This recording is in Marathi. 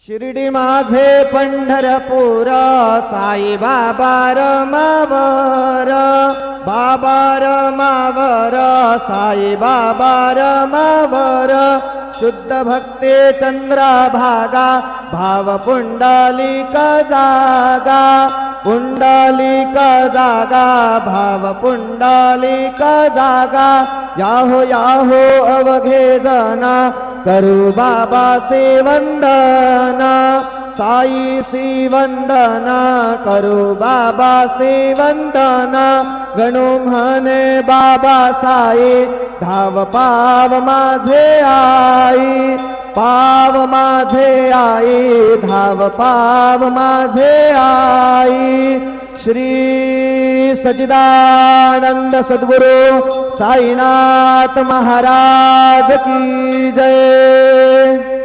शिर्डी माझे पंढरपूर साई बाबा रमावर, बाबा रमावर साई बाबा रमावर, शुद्ध भक्ते चंद्रभागा भाव पुंडलिक जागा, पुंडलिक जागा भाव पुंडलिक जागा, याहो याहो अवघे जना करू बाबा से वंदना, साई सी वंदना करू बाबा से वंदना, गणू म्हणे बाबा साई धाव पाव माझे आई, पाव माझे आई धाव पाव माझे आई। श्री सच्चिदानंद सद्गुरु साईनाथ महाराज की जय।